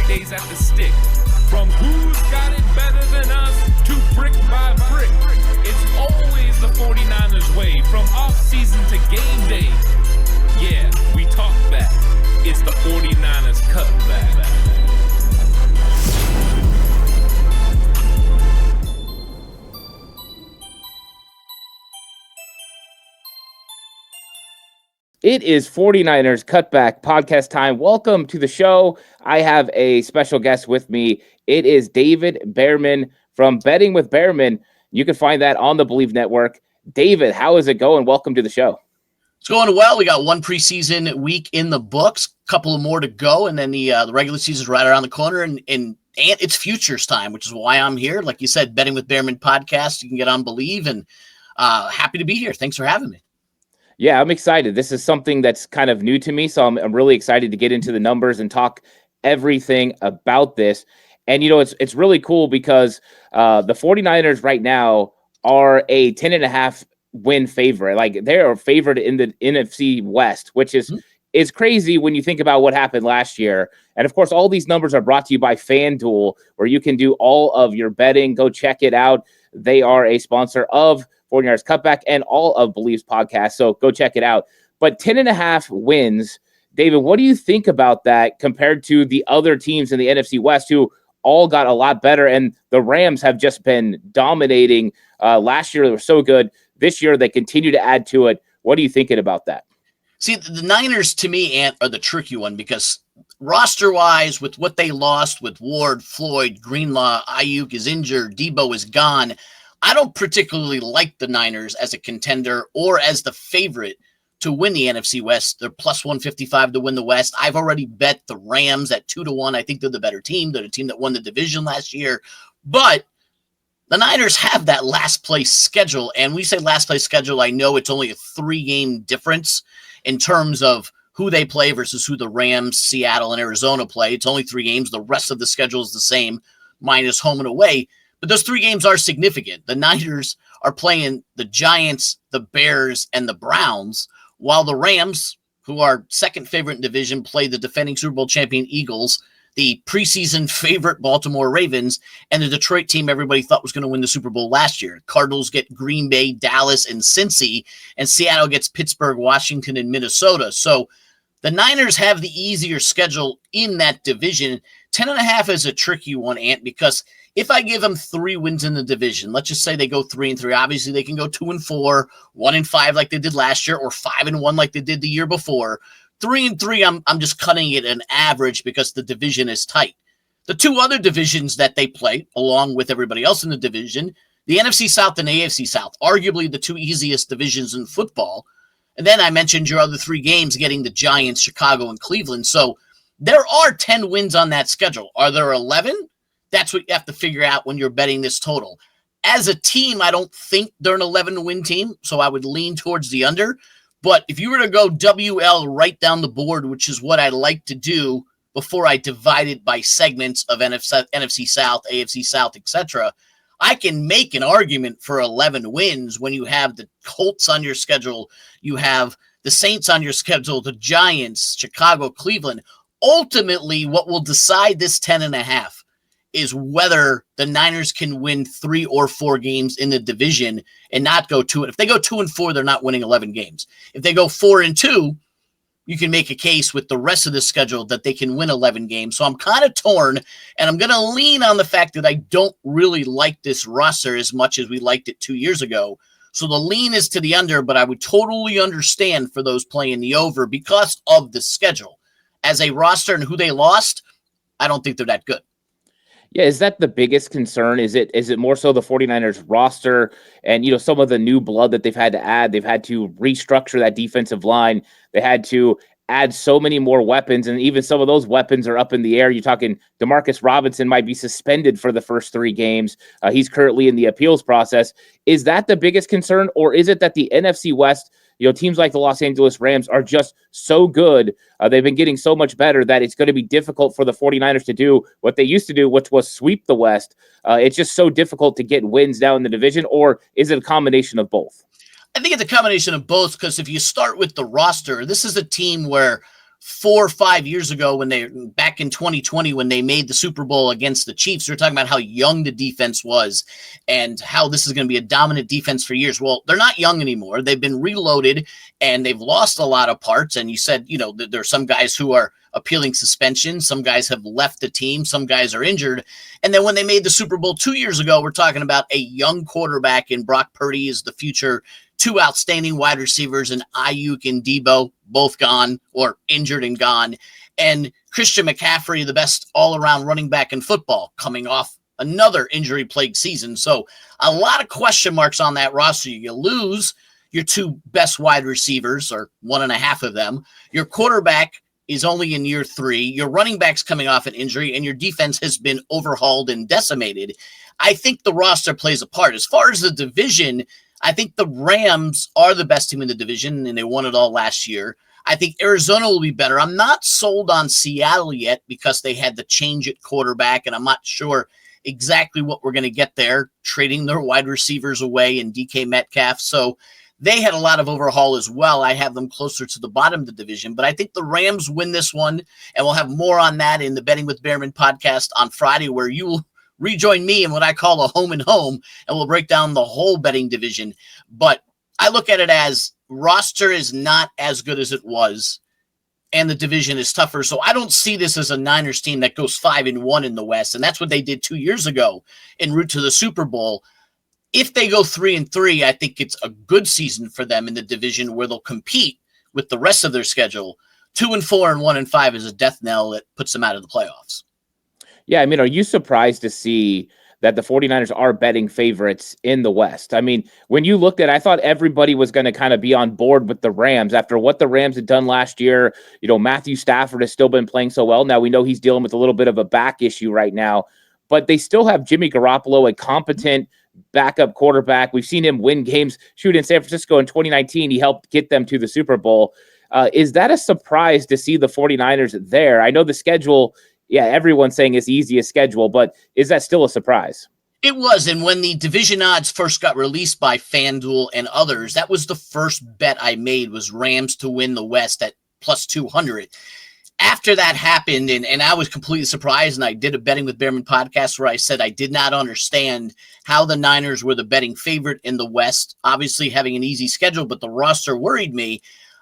days at the stick. From who's got it better than us to brick by brick. It's always the 49ers way, from off-season to game day. Yeah, we talk back. It's the 49ers Cutback. It is 49ers Cutback podcast time. Welcome to the show. I have a special guest with me. It is David Bearman from Betting with Bearman. You can find that on the Believe Network. David, how is it going? Welcome to the show. It's going well. We got one preseason week in the books, a couple of more to go, and then the regular season is right around the corner, and it's futures time, which is why I'm here. Like you said, Betting with Bearman podcast. You can get on Believe, and happy to be here. Thanks for having me. Yeah, I'm excited. This is something that's kind of new to me, so I'm really excited to get into the numbers and talk everything about this. And, you know, it's really cool because the 49ers right now are a 10.5 win favorite. Like, they are favored in the NFC West, which is crazy when you think about what happened last year. And, of course, all these numbers are brought to you by FanDuel, where you can do all of your betting. Go check it out. They are a sponsor of 49ers Cutback and all of Believe's podcasts, so go check it out. But 10.5 wins, David, what do you think about that compared to the other teams in the NFC West who all got a lot better? And the Rams have just been dominating. Last year they were so good. This year they continue to add to it. What are you thinking about that? See, the Niners, to me, are the tricky one because roster-wise, with what they lost with Ward, Floyd, Greenlaw, Ayuk is injured, Debo is gone, I don't particularly like the Niners as a contender or as the favorite to win the NFC West. They're plus 155 to win the West. I've already bet the Rams at 2-1. I think they're the better team. They're the team that won the division last year. But the Niners have that last place schedule. And we say last place schedule, I know it's only a 3-game difference in terms of who they play versus who the Rams, Seattle, and Arizona play. It's only 3 games. The rest of the schedule is the same, minus home and away. But those 3 games are significant. The Niners are playing the Giants, the Bears, and the Browns, while the Rams, who are second favorite in division, play the defending Super Bowl champion Eagles, the preseason favorite Baltimore Ravens, and the Detroit team everybody thought was going to win the Super Bowl last year. Cardinals get Green Bay, Dallas, and Cincy, and Seattle gets Pittsburgh, Washington, and Minnesota. So the Niners have the easier schedule in that division. 10.5 is a tricky one, Ant, because if I give them 3 wins in the division, let's just say they go 3-3. Obviously, they can go 2-4, 1-5 like they did last year, or 5-1 like they did the year before. 3-3, I'm just cutting it an average because the division is tight. The 2 other divisions that they play, along with everybody else in the division, the NFC South and AFC South, arguably the 2 easiest divisions in football. And then I mentioned your other 3 games, getting the Giants, Chicago, and Cleveland. So there are 10 wins on that schedule. Are there 11? That's what you have to figure out when you're betting this total. As a team, I don't think they're an 11-win team, so I would lean towards the under. But if you were to go WL right down the board, which is what I like to do before I divide it by segments of NFC South, AFC South, etc., I can make an argument for 11 wins when you have the Colts on your schedule, you have the Saints on your schedule, the Giants, Chicago, Cleveland. Ultimately, what will decide this 10.5 is whether the Niners can win 3 or 4 games in the division and not go 2. If they go 2-4, they're not winning 11 games. If they go 4-2, you can make a case with the rest of the schedule that they can win 11 games. So I'm kind of torn, and I'm going to lean on the fact that I don't really like this roster as much as we liked it 2 years ago. So the lean is to the under, but I would totally understand for those playing the over because of the schedule. As a roster and who they lost, I don't think they're that good. Yeah, is that the biggest concern? Is it more so the 49ers roster and, you know, some of the new blood that they've had to add? They've had to restructure that defensive line. They had to add so many more weapons, and even some of those weapons are up in the air. You're talking DeMarcus Robinson might be suspended for the first 3 games. He's currently in the appeals process. Is that the biggest concern, or is it that the NFC West, you know, teams like the Los Angeles Rams are just so good. They've been getting so much better that it's going to be difficult for the 49ers to do what they used to do, which was sweep the West. It's just so difficult to get wins down in the division, or is it a combination of both? I think it's a combination of both, because if you start with the roster, this is a team where 4 or 5 years ago back in 2020, when they made the Super Bowl against the Chiefs, we were talking about how young the defense was and how this is going to be a dominant defense for years. Well, they're not young anymore. They've been reloaded and they've lost a lot of parts. And you said, there are some guys who are appealing suspension. Some guys have left the team. Some guys are injured. And then when they made the Super Bowl 2 years ago, we're talking about a young quarterback in Brock Purdy is the future, 2 outstanding wide receivers in Ayuk and Debo, both gone or injured and gone. And Christian McCaffrey, the best all-around running back in football, coming off another injury-plagued season. So a lot of question marks on that roster. You lose your 2 best wide receivers, or 1.5 of them. Your quarterback is only in year 3. Your running back's coming off an injury, and your defense has been overhauled and decimated. I think the roster plays a part. As far as the division, I think the Rams are the best team in the division, and they won it all last year. I think Arizona will be better. I'm not sold on Seattle yet because they had the change at quarterback, and I'm not sure exactly what we're going to get there, trading their wide receivers away and DK Metcalf. So they had a lot of overhaul as well. I have them closer to the bottom of the division, but I think the Rams win this one, and we'll have more on that in the Betting with Bearman podcast on Friday, where you will rejoin me in what I call a home and home, and we'll break down the whole betting division. But I look at it as roster is not as good as it was, and the division is tougher. So I don't see this as a Niners team that goes 5-1 in the West, and that's what they did 2 years ago en route to the Super Bowl. If they go 3-3, I think it's a good season for them in the division where they'll compete with the rest of their schedule. 2-4 and 1-5 is a death knell that puts them out of the playoffs. Yeah, I mean, are you surprised to see that the 49ers are betting favorites in the West? I mean, when you looked at it, I thought everybody was going to kind of be on board with the Rams after what the Rams had done last year. Matthew Stafford has still been playing so well. Now we know he's dealing with a little bit of a back issue right now, but they still have Jimmy Garoppolo, a competent backup quarterback. We've seen him win games. Shoot, in San Francisco in 2019, he helped get them to the Super Bowl. Is that a surprise to see the 49ers there? I know the schedule, everyone's saying it's the easiest schedule, but is that still a surprise? It was, and when the division odds first got released by FanDuel and others, that was the first bet I made, was Rams to win the West at plus 200. After that happened, and I was completely surprised, and I did a Betting with Bearman podcast where I said I did not understand how the Niners were the betting favorite in the West, obviously having an easy schedule, but the roster worried me.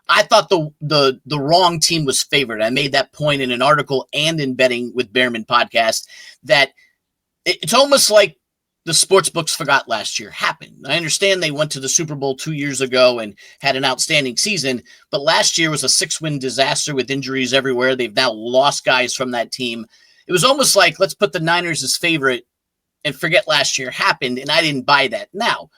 I thought the wrong team was favored. I made that point in an article and in Betting with Bearman podcast that it's almost like the sports books forgot last year happened. I understand they went to the Super Bowl 2 years ago and had an outstanding season, but last year was a 6-win disaster with injuries everywhere. They've now lost guys from that team. It was almost like, let's put the Niners as favorite and forget last year happened, and I didn't buy that. Now,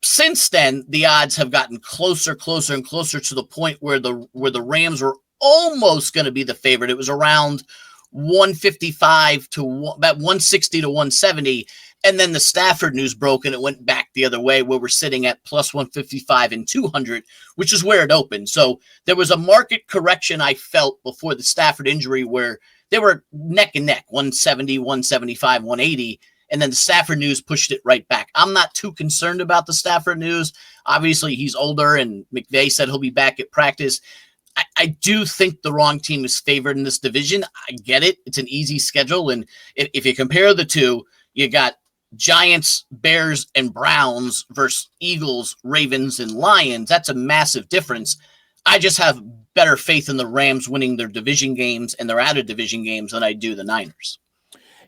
since then, the odds have gotten closer and closer to the point where the Rams were almost going to be the favorite. It was around 155 to about 160 to 170. And then the Stafford news broke and it went back the other way, where we're sitting at plus 155 and 200, which is where it opened. So there was a market correction I felt before the Stafford injury where they were neck and neck, 170, 175, 180. And then the Stafford news pushed it right back. I'm not too concerned about the Stafford news. Obviously, he's older, and McVay said he'll be back at practice. I do think the wrong team is favored in this division. I get it. It's an easy schedule. And if you compare the two, you got Giants, Bears, and Browns versus Eagles, Ravens, and Lions. That's a massive difference. I just have better faith in the Rams winning their division games and their out-of-division games than I do the Niners.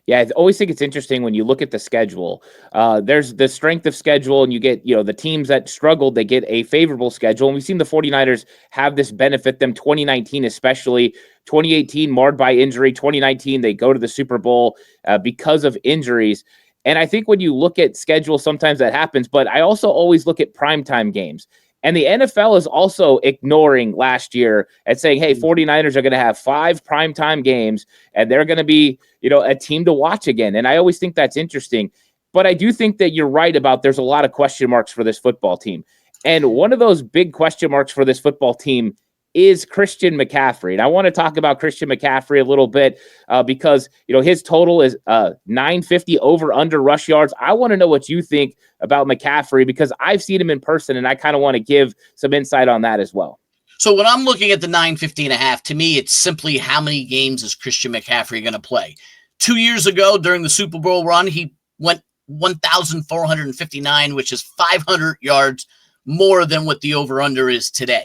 Yeah, I always think it's interesting when you look at the schedule. There's the strength of schedule, and you get, the teams that struggled, they get a favorable schedule. And we've seen the 49ers have this benefit them, 2019 especially. 2018 marred by injury. 2019, they go to the Super Bowl because of injuries. And I think when you look at schedule, sometimes that happens. But I also always look at primetime games. And the NFL is also ignoring last year and saying, hey, 49ers are going to have 5 primetime games, and they're going to be, a team to watch again. And I always think that's interesting. But I do think that you're right about there's a lot of question marks for this football team. And one of those big question marks for this football team is Christian McCaffrey. And I want to talk about Christian McCaffrey a little bit because, his total is 950 over under rush yards. I want to know what you think about McCaffrey because I've seen him in person and I kind of want to give some insight on that as well. So when I'm looking at the 950.5, to me, it's simply how many games is Christian McCaffrey going to play? 2 years ago during the Super Bowl run, he went 1,459, which is 500 yards more than what the over-under is today.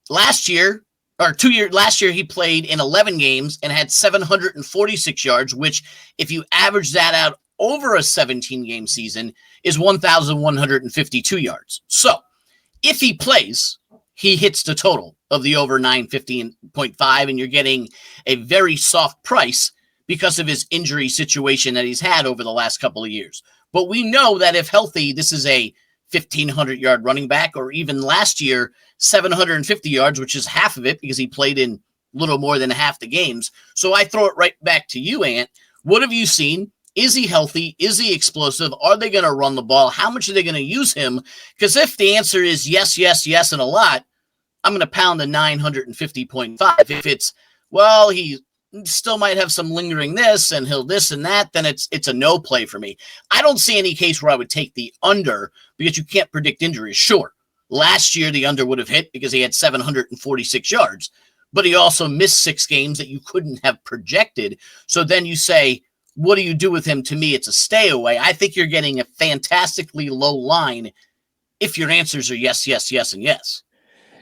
Last year, he played in 11 games and had 746 yards, which if you average that out over a 17-game season is 1,152 yards. So if he plays, he hits the total of the over 915.5, and you're getting a very soft price because of his injury situation that he's had over the last couple of years. But we know that if healthy, this is a 1,500-yard running back, or even last year, 750 yards, which is half of it because he played in little more than half the games. So I throw it right back to you, Ant. What have you seen? Is he healthy? Is he explosive? Are they going to run the ball? How much are they going to use him? Because if the answer is yes, yes, yes, and a lot, I'm going to pound the 950.5. If it's, well, he still might have some lingering this and he'll this and that, then it's a no play for me. I don't see any case where I would take the under because you can't predict injuries. Sure, last year the under would have hit because he had 746 yards, but he also missed 6 games that you couldn't have projected. So then you say, what do you do with him? To me, it's a stay away. I think you're getting a fantastically low line if your answers are yes, yes, yes, and yes.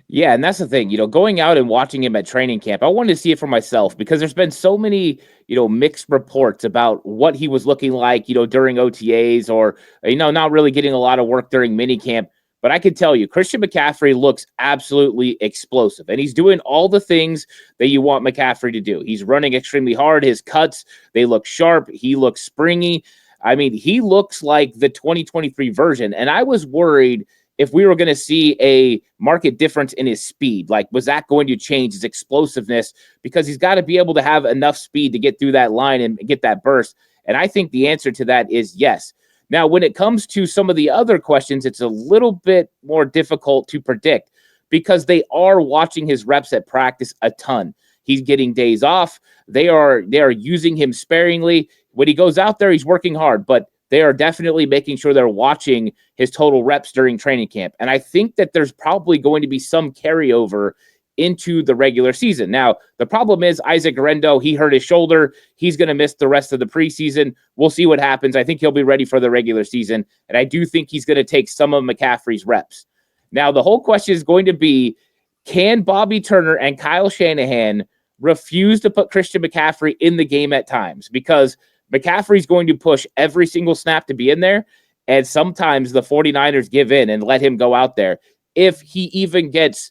Yeah, and that's the thing, going out and watching him at training camp, I wanted to see it for myself because there's been so many, mixed reports about what he was looking like, during OTAs or, not really getting a lot of work during minicamp. But I can tell you, Christian McCaffrey looks absolutely explosive, and he's doing all the things that you want McCaffrey to do. He's running extremely hard. His cuts, they look sharp. He looks springy. I mean, he looks like the 2023 version, and I was worried if we were going to see a market difference in his speed. Like, was that going to change his explosiveness? Because he's got to be able to have enough speed to get through that line and get that burst. And I think the answer to that is yes. Now, when it comes to some of the other questions, it's a little bit more difficult to predict because they are watching his reps at practice a ton. He's getting days off. They are using him sparingly. When he goes out there, he's working hard, but they are definitely making sure they're watching his total reps during training camp. And I think that there's probably going to be some carryover into the regular season. Now, the problem is Isaac Guerrero, he hurt his shoulder. He's going to miss the rest of the preseason. We'll see what happens. I think he'll be ready for the regular season. And I do think he's going to take some of McCaffrey's reps. Now, the whole question is going to be, can Bobby Turner and Kyle Shanahan refuse to put Christian McCaffrey in the game at times? Because McCaffrey's going to push every single snap to be in there, and sometimes the 49ers give in and let him go out there. If he even gets,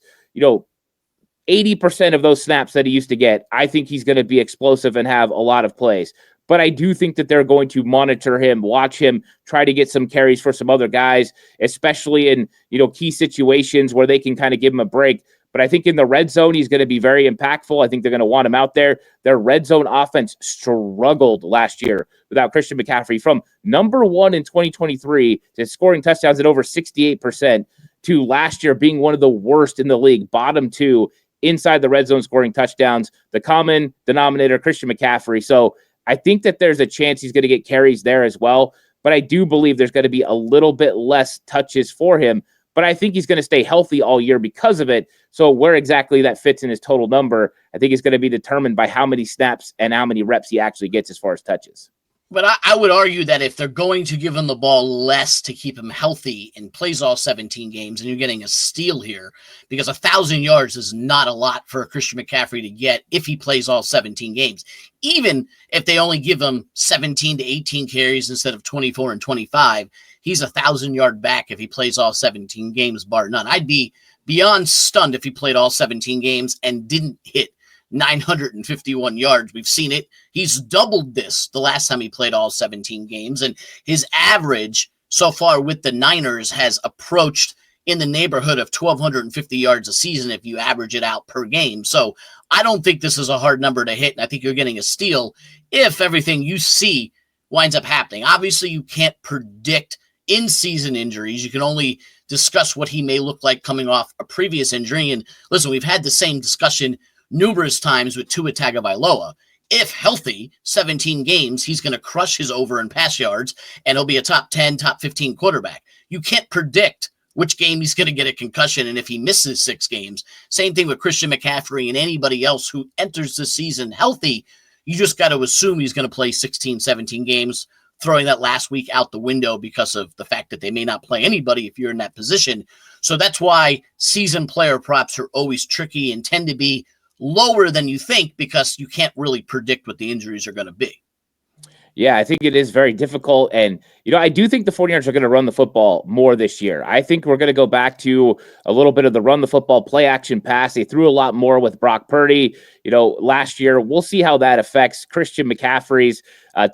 80% of those snaps that he used to get, I think he's going to be explosive and have a lot of plays. But I do think that they're going to monitor him, watch him, try to get some carries for some other guys, especially in, key situations where they can kind of give him a break. But I think in the red zone, he's going to be very impactful. I think they're going to want him out there. Their red zone offense struggled last year without Christian McCaffrey, from number 1 in 2023 to scoring touchdowns at over 68% to last year being one of the worst in the league, bottom 2 inside the red zone scoring touchdowns. The common denominator, Christian McCaffrey. So I think that there's a chance he's going to get carries there as well. But I do believe there's going to be a little bit less touches for him. But I think he's going to stay healthy all year because of it. So where exactly that fits in his total number, I think is going to be determined by how many snaps and how many reps he actually gets as far as touches. But I would argue that if they're going to give him the ball less to keep him healthy and plays all 17 games, and you're getting a steal here, because 1,000 yards is not a lot for a Christian McCaffrey to get if he plays all 17 games. Even if they only give him 17 to 18 carries instead of 24 and 25, he's 1,000-yard back if he plays all 17 games, bar none. I'd be beyond stunned if he played all 17 games and didn't hit 951 yards. We've seen it. He's doubled this the last time he played all 17 games, and his average so far with the Niners has approached in the neighborhood of 1,250 yards a season if you average it out per game. So I don't think this is a hard number to hit, and I think you're getting a steal if everything you see winds up happening. Obviously, you can't predict in-season injuries. You can only discuss what he may look like coming off a previous injury. And listen, we've had the same discussion numerous times with Tua Tagovailoa. If healthy, 17 games, he's going to crush his over and pass yards, and he'll be a top 10, top 15 quarterback. You can't predict which game he's going to get a concussion and if he misses 6 games. Same thing with Christian McCaffrey and anybody else who enters the season healthy. You just got to assume he's going to play 16, 17 games, throwing that last week out the window because of the fact that they may not play anybody if you're in that position. So that's why season player props are always tricky and tend to be lower than you think because you can't really predict what the injuries are going to be. Yeah, I think it is very difficult. And, I do think the 49ers are going to run the football more this year. I think we're going to go back to a little bit of the run the football, play action pass. They threw a lot more with Brock Purdy, last year. We'll see how that affects Christian McCaffrey's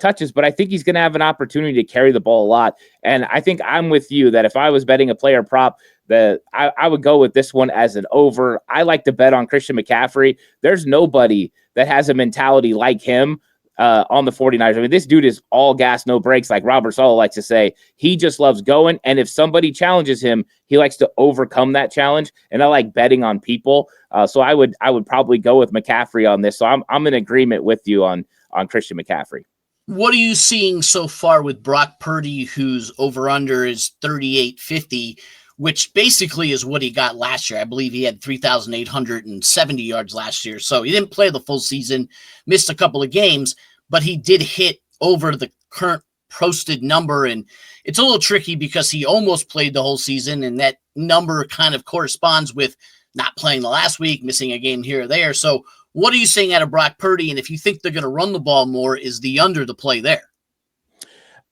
touches, but I think he's going to have an opportunity to carry the ball a lot. And I think I'm with you that if I was betting a player prop, I would go with this one as an over. I like to bet on Christian McCaffrey. There's nobody that has a mentality like him on the 49ers. I mean, this dude is all gas, no brakes, like Robert Saleh likes to say. He just loves going, and if somebody challenges him, he likes to overcome that challenge, and I like betting on people. So I would probably go with McCaffrey on this. So I'm in agreement with you on Christian McCaffrey. What are you seeing so far with Brock Purdy, whose over-under is 38.50, which basically is what he got last year? I believe he had 3,870 yards last year. So he didn't play the full season, missed a couple of games, but he did hit over the current posted number. And it's a little tricky because he almost played the whole season, and that number kind of corresponds with not playing the last week, missing a game here or there. So what are you saying out of Brock Purdy? And if you think they're going to run the ball more, is the under the play there?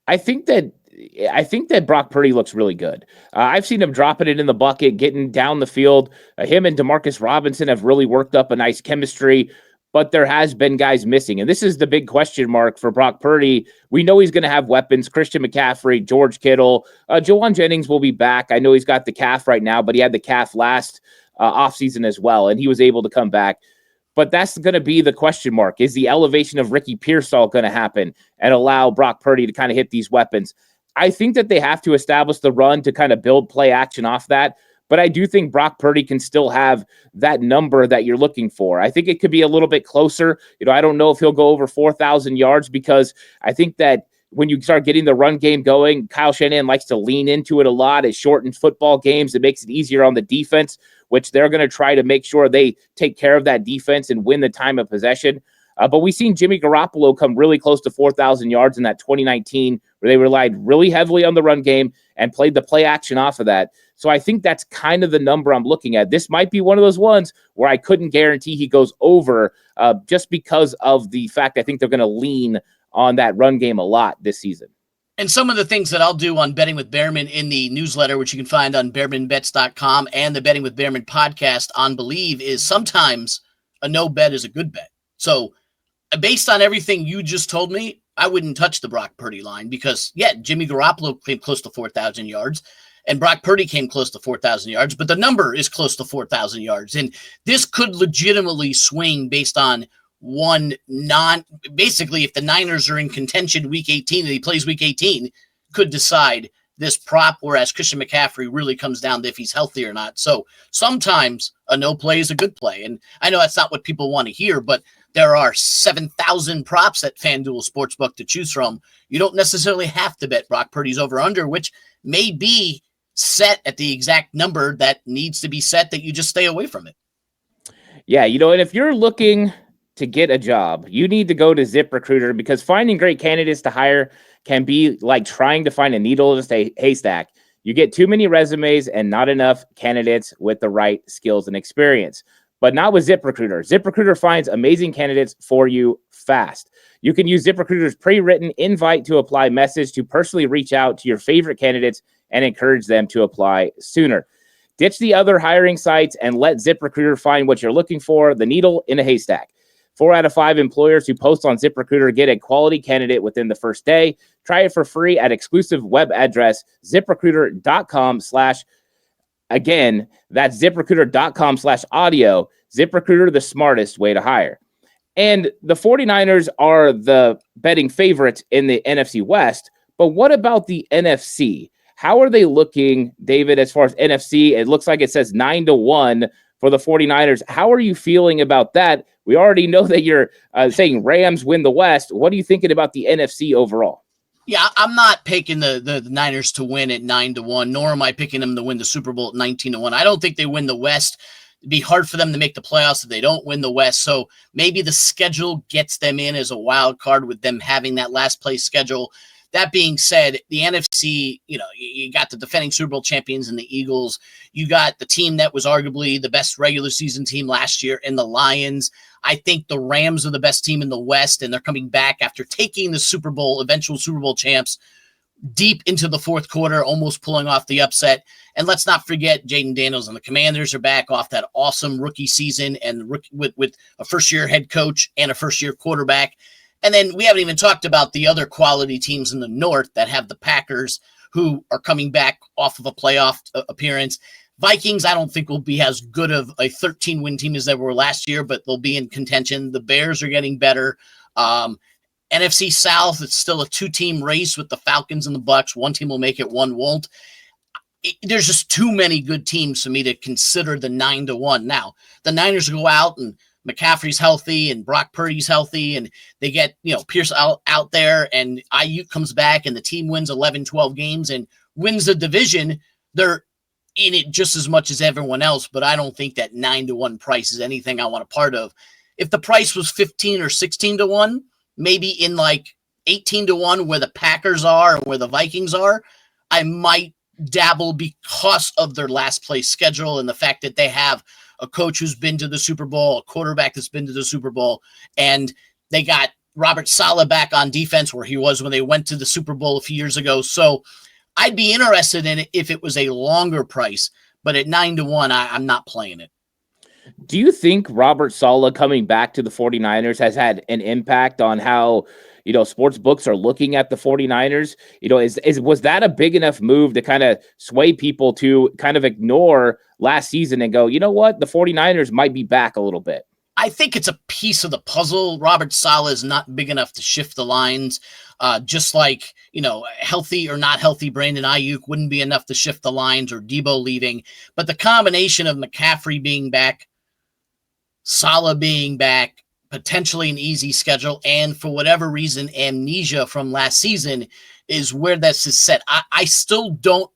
I think that Brock Purdy looks really good. I've seen him dropping it in the bucket, getting down the field. Him and Demarcus Robinson have really worked up a nice chemistry, but there has been guys missing. And this is the big question mark for Brock Purdy. We know he's going to have weapons. Christian McCaffrey, George Kittle, Jawan Jennings will be back. I know he's got the calf right now, but he had the calf last offseason as well, and he was able to come back. But that's going to be the question mark. Is the elevation of Ricky Pearsall going to happen and allow Brock Purdy to kind of hit these weapons? I think that they have to establish the run to kind of build play action off that. But I do think Brock Purdy can still have that number that you're looking for. I think it could be a little bit closer. I don't know if he'll go over 4,000 yards because I think that when you start getting the run game going, Kyle Shanahan likes to lean into it a lot. It shortens football games. It makes it easier on the defense, which they're going to try to make sure they take care of that defense and win the time of possession. But we've seen Jimmy Garoppolo come really close to 4,000 yards in that 2019, where they relied really heavily on the run game and played the play action off of that. So I think that's kind of the number I'm looking at. This might be one of those ones where I couldn't guarantee he goes over just because of the fact I think they're going to lean on that run game a lot this season. And some of the things that I'll do on Betting with Bearman in the newsletter, which you can find on bearmanbets.com and the Betting with Bearman podcast on Believe, is sometimes a no bet is a good bet. So based on everything you just told me, I wouldn't touch the Brock Purdy line because, Jimmy Garoppolo came close to 4,000 yards and Brock Purdy came close to 4,000 yards, but the number is close to 4,000 yards. And this could legitimately swing based on basically if the Niners are in contention week 18 and he plays week 18, could decide this prop, whereas Christian McCaffrey really comes down to if he's healthy or not. So sometimes a no play is a good play. And I know that's not what people want to hear, but there are 7,000 props at FanDuel Sportsbook to choose from. You don't necessarily have to bet Brock Purdy's over-under, which may be set at the exact number that needs to be set, that you just stay away from it. Yeah, and if you're looking to get a job, you need to go to ZipRecruiter, because finding great candidates to hire can be like trying to find a needle in a haystack. You get too many resumes and not enough candidates with the right skills and experience. But not with ZipRecruiter. ZipRecruiter finds amazing candidates for you fast. You can use ZipRecruiter's pre-written invite to apply message to personally reach out to your favorite candidates and encourage them to apply sooner. Ditch the other hiring sites and let ZipRecruiter find what you're looking for, the needle in a haystack. 4 out of 5 employers who post on ZipRecruiter get a quality candidate within the first day. Try it for free at exclusive web address ZipRecruiter.com/ Again, that's ZipRecruiter.com/audio. ZipRecruiter, the smartest way to hire. And the 49ers are the betting favorites in the NFC West. But what about the NFC? How are they looking, David, as far as NFC? It looks like it says 9-1 for the 49ers. How are you feeling about that? We already know that you're saying Rams win the West. What are you thinking about the NFC overall? Yeah, I'm not picking the Niners to win at 9-1, nor am I picking them to win the Super Bowl at 19-1. I don't think they win the West. It'd be hard for them to make the playoffs if they don't win the West. So maybe the schedule gets them in as a wild card with them having that last place schedule. That being said, the NFC, you got the defending Super Bowl champions in the Eagles. You got the team that was arguably the best regular season team last year in the Lions. I think the Rams are the best team in the West, and they're coming back after taking the eventual Super Bowl champs deep into the fourth quarter, almost pulling off the upset. And let's not forget Jaden Daniels and the Commanders are back off that awesome rookie season and with a first-year head coach and a first-year quarterback. And then we haven't even talked about the other quality teams in the North that have the Packers, who are coming back off of a playoff appearance. Vikings, I don't think will be as good of a 13-win team as they were last year, but they'll be in contention. The Bears are getting better. NFC South, it's still a two-team race with the Falcons and the Bucks. One team will make it, one won't. There's just too many good teams for me to consider the 9-1. Now, the Niners go out and McCaffrey's healthy and Brock Purdy's healthy and they get, Pierce out there and Ayuk comes back and the team wins 11, 12 games and wins the division. They're in it just as much as everyone else, but I don't think that 9-1 price is anything I want a part of. If the price was 15 or 16-1, maybe in like 18-1 where the Packers are and where the Vikings are, I might dabble because of their last place schedule and the fact that they have a coach who's been to the Super Bowl, a quarterback that's been to the Super Bowl, and they got Robert Saleh back on defense where he was when they went to the Super Bowl a few years ago. So I'd be interested in it if it was a longer price, but at 9-1, I'm not playing it. Do you think Robert Saleh coming back to the 49ers has had an impact on how, sports books are looking at the 49ers? Was that a big enough move to kind of sway people to kind of ignore last season and go, you know what, the 49ers might be back a little bit? I think it's a piece of the puzzle. Robert Saleh is not big enough to shift the lines, just like, healthy or not healthy Brandon Ayuk wouldn't be enough to shift the lines or Debo leaving. But the combination of McCaffrey being back, Saleh being back, potentially an easy schedule, and for whatever reason, amnesia from last season is where this is set. I still don't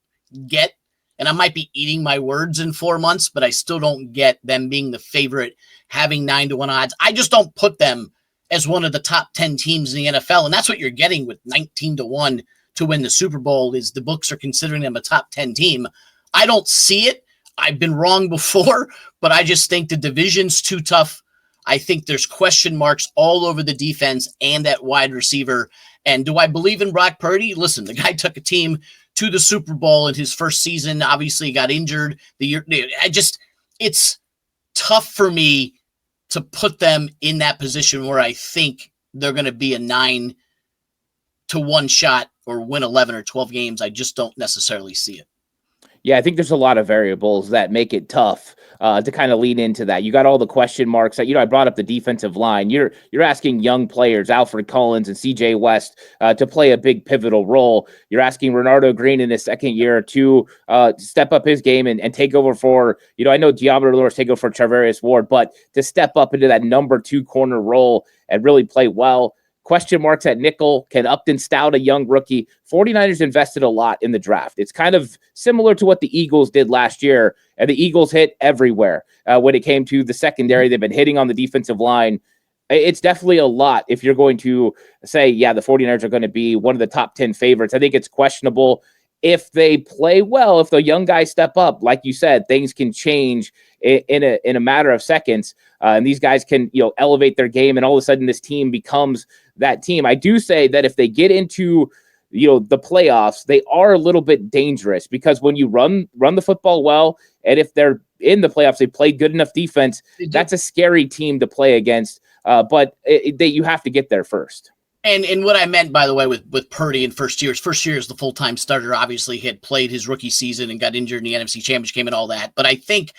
get, and I might be eating my words in 4 months, but I still don't get them being the favorite, having 9-1 odds. I just don't put them as one of the top 10 teams in the NFL, and that's what you're getting with 19-1 to win the Super Bowl is the books are considering them a top 10 team. I don't see it. I've been wrong before, but I just think the division's too tough. I think there's question marks all over the defense and at wide receiver. And do I believe in Brock Purdy? Listen, the guy took a team to the Super Bowl in his first season. Obviously got injured the year. It's tough for me to put them in that position where I think they're going to be a 9-1 shot or win 11 or 12 games. I just don't necessarily see it. Yeah, I think there's a lot of variables that make it tough to kind of lean into that. You got all the question marks. I brought up the defensive line. You're asking young players, Alfred Collins and CJ West, to play a big pivotal role. You're asking Renardo Green in his second year to step up his game and take over for, I know Diablo Lewis take over for Charvarius Ward, but to step up into that number 2 corner role and really play well. Question marks at nickel. Can Upton Stout, a young rookie? 49ers invested a lot in the draft. It's kind of similar to what the Eagles did last year, and the Eagles hit everywhere when it came to the secondary. They've been hitting on the defensive line. It's definitely a lot if you're going to say, yeah, the 49ers are going to be one of the top 10 favorites. I think it's questionable if they play well, if the young guys step up. Like you said, things can change in a matter of seconds, and these guys can elevate their game, and all of a sudden this team becomes that team. I do say that if they get into the playoffs, they are a little bit dangerous because when you run the football well, and if they're in the playoffs, they play good enough defense. That's a scary team to play against. But you have to get there first. And what I meant, by the way, with Purdy in first year is the full-time starter. Obviously, he had played his rookie season and got injured in the NFC Championship game and all that. But I think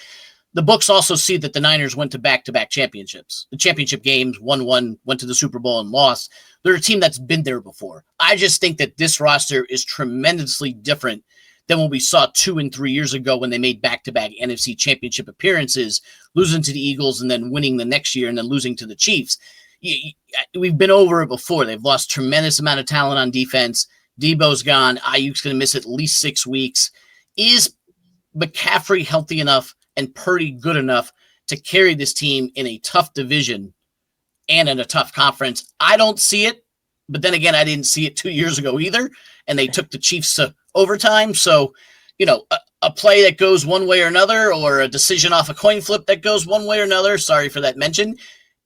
the books also see that the Niners went to back-to-back championships. The championship games, won, went to the Super Bowl and lost. They're a team that's been there before. I just think that this roster is tremendously different than what we saw 2 and 3 years ago when they made back-to-back NFC Championship appearances, losing to the Eagles and then winning the next year and then losing to the Chiefs. We've been over it before. They've lost tremendous amount of talent on defense. Debo's gone. Ayuk's going to miss at least 6 weeks. Is McCaffrey healthy enough and Purdy good enough to carry this team in a tough division and in a tough conference? I don't see it. But then again, I didn't see it 2 years ago either. And they took the Chiefs to overtime. So, a play that goes one way or another, or a decision off a coin flip that goes one way or another. Sorry for that mention.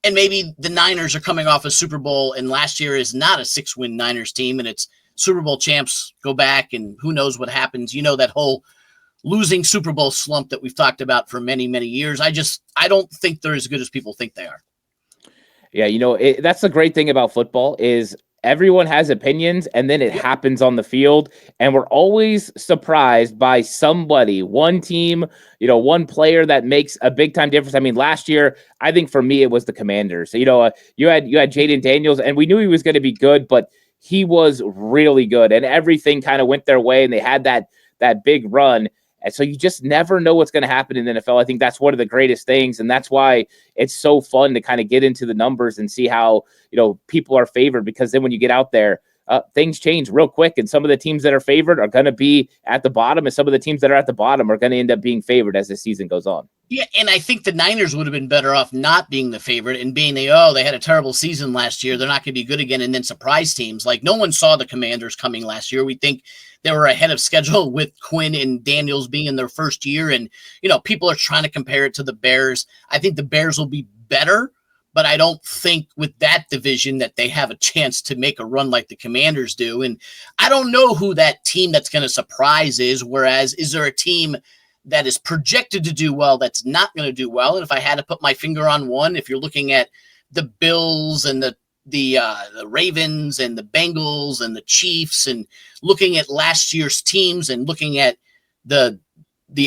And maybe the Niners are coming off a Super Bowl, and last year is not a 6-win Niners team, and it's Super Bowl champs go back, and who knows what happens. That whole losing Super Bowl slump that we've talked about for many, many years. I don't think they're as good as people think they are. Yeah, that's the great thing about football is everyone has opinions, and then it happens on the field, and we're always surprised by somebody, one team, one player that makes a big time difference. I mean, last year, I think for me, it was the Commanders. You had Jaden Daniels, and we knew he was going to be good, but he was really good, and everything kind of went their way, and they had that big run. And so you just never know what's going to happen in the NFL. I think that's one of the greatest things, and that's why it's so fun to kind of get into the numbers and see how people are favored, because then when you get out there, things change real quick, and some of the teams that are favored are going to be at the bottom, and some of the teams that are at the bottom are going to end up being favored as the season goes on. Yeah, and I think the Niners would have been better off not being the favorite and being they had a terrible season last year, they're not going to be good again, and then surprise teams. Like, no one saw the Commanders coming last year. We think they were ahead of schedule with Quinn and Daniels being in their first year, and people are trying to compare it to the Bears. I think the Bears will be better, but I don't think with that division that they have a chance to make a run like the Commanders do. And I don't know who that team that's going to surprise is, whereas is there a team that is projected to do well that's not going to do well? And if I had to put my finger on one, if you're looking at the Bills and the Ravens and the Bengals and the Chiefs, and looking at last year's teams and looking at the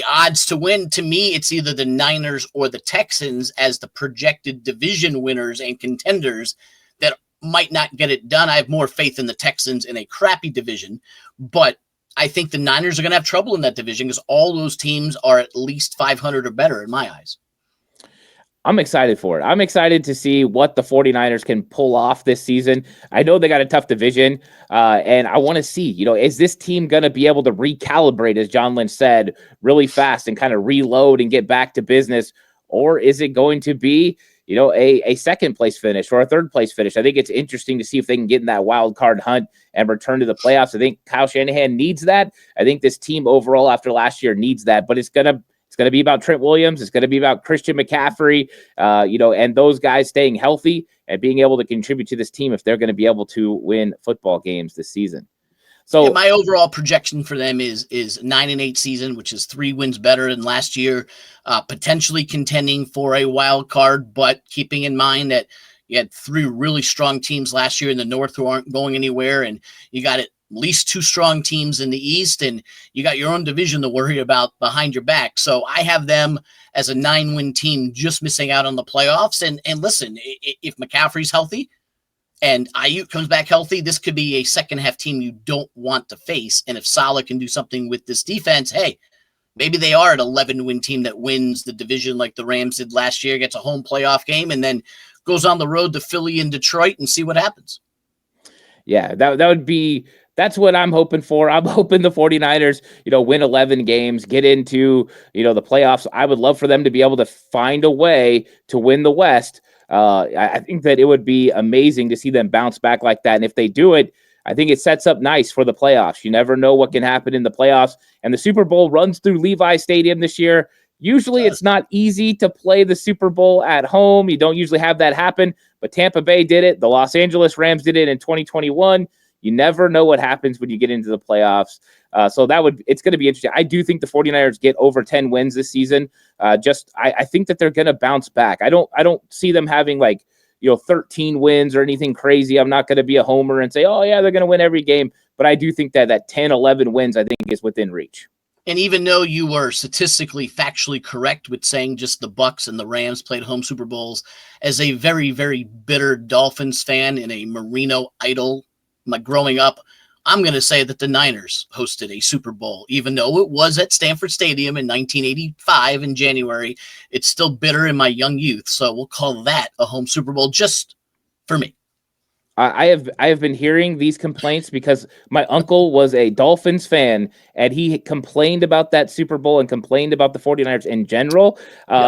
odds to win, to me, it's either the Niners or the Texans as the projected division winners and contenders that might not get it done. I have more faith in the Texans in a crappy division, but I think the Niners are going to have trouble in that division because all those teams are at least 500 or better in my eyes. I'm excited for it. I'm excited to see what the 49ers can pull off this season. I know they got a tough division, and I want to see, is this team going to be able to recalibrate, as John Lynch said, really fast and kind of reload and get back to business? Or is it going to be, a second place finish or a third place finish? I think it's interesting to see if they can get in that wild card hunt and return to the playoffs. I think Kyle Shanahan needs that. I think this team overall after last year needs that, but it's going to be about Trent Williams. It's going to be about Christian McCaffrey, and those guys staying healthy and being able to contribute to this team if they're going to be able to win football games this season. So my overall projection for them is 9-8 season, which is 3 wins better than last year, potentially contending for a wild card, but keeping in mind that you had 3 really strong teams last year in the North who aren't going anywhere, and you got at least 2 strong teams in the East, and you got your own division to worry about behind your back. So I have them as a 9-win team just missing out on the playoffs. And listen, if McCaffrey's healthy and Ayuk comes back healthy, this could be a second half team you don't want to face. And if Salah can do something with this defense, hey, maybe they are an 11-win team that wins the division like the Rams did last year, gets a home playoff game, and then goes on the road to Philly and Detroit and see what happens. Yeah, that would be – that's what I'm hoping for. I'm hoping the 49ers, win 11 games, get into, the playoffs. I would love for them to be able to find a way to win the West. I think that it would be amazing to see them bounce back like that. And if they do it, I think it sets up nice for the playoffs. You never know what can happen in the playoffs. And the Super Bowl runs through Levi Stadium this year. Usually it's not easy to play the Super Bowl at home. You don't usually have that happen, but Tampa Bay did it. The Los Angeles Rams did it in 2021. You never know what happens when you get into the playoffs. So it's going to be interesting. I do think the 49ers get over 10 wins this season. I think that they're going to bounce back. I don't see them having 13 wins or anything crazy. I'm not going to be a homer and say, oh yeah, they're going to win every game. But I do think that 10, 11 wins, I think is within reach. And even though you were statistically, factually correct with saying just the Bucs and the Rams played home Super Bowls, as a very, very bitter Dolphins fan and a Marino idol, growing up, I'm going to say that the Niners hosted a Super Bowl, even though it was at Stanford Stadium in 1985 in January. It's still bitter in my young youth, so we'll call that a home Super Bowl just for me. I have been hearing these complaints because my uncle was a Dolphins fan and he complained about that Super Bowl and complained about the 49ers in general.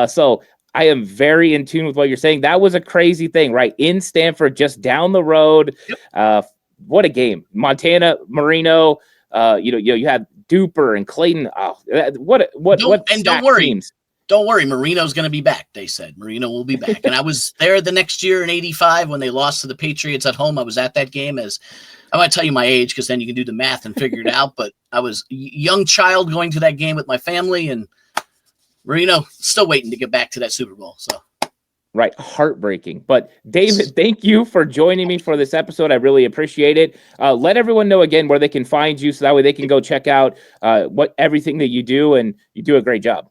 So I am very in tune with what you're saying. That was a crazy thing, right? In Stanford, just down the road. What a game. Montana, Marino, you had Duper and Clayton. Oh, what don't worry. Teams. Don't worry, Marino's going to be back, they said. Marino will be back. And I was there the next year in 85 when they lost to the Patriots at home. I was at that game. As I might tell you my age because then you can do the math and figure it out. But I was a young child going to that game with my family, and Marino still waiting to get back to that Super Bowl. So, right, heartbreaking. But David, thank you for joining me for this episode. I really appreciate it. Let everyone know again where they can find you, so that way they can go check out everything that you do, and you do a great job.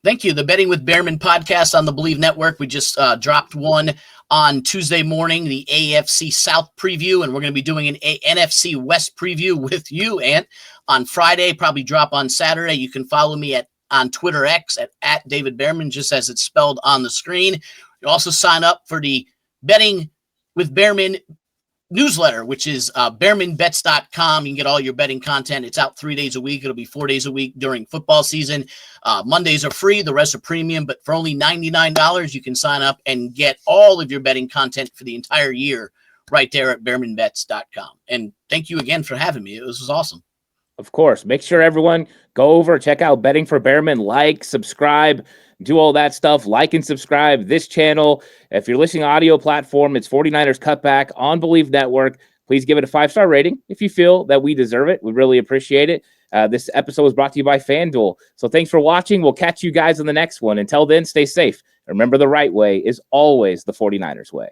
Thank you. The Betting with Bearman podcast on the Believe Network. We just dropped one on Tuesday morning, the AFC South preview, and we're going to be doing an NFC West preview with you, Ant, on Friday, probably drop on Saturday. You can follow me on Twitter X at David Bearman, just as it's spelled on the screen. You also sign up for the Betting with Bearman newsletter, which is bearmanbets.com. You can get all your betting content. It's out 3 days a week. It'll be 4 days a week during football season. Mondays are free. The rest are premium, but for only $99, you can sign up and get all of your betting content for the entire year right there at bearmanbets.com. And thank you again for having me. This was awesome. Of course. Make sure everyone go over, check out Betting for Bearman, like, subscribe, do all that stuff. Like and subscribe this channel. If you're listening to audio platform, it's 49ers Cutback on Believe Network. Please give it a 5-star rating if you feel that we deserve it. We really appreciate it. This episode was brought to you by FanDuel. So thanks for watching. We'll catch you guys on the next one. Until then, stay safe. Remember, the right way is always the 49ers way.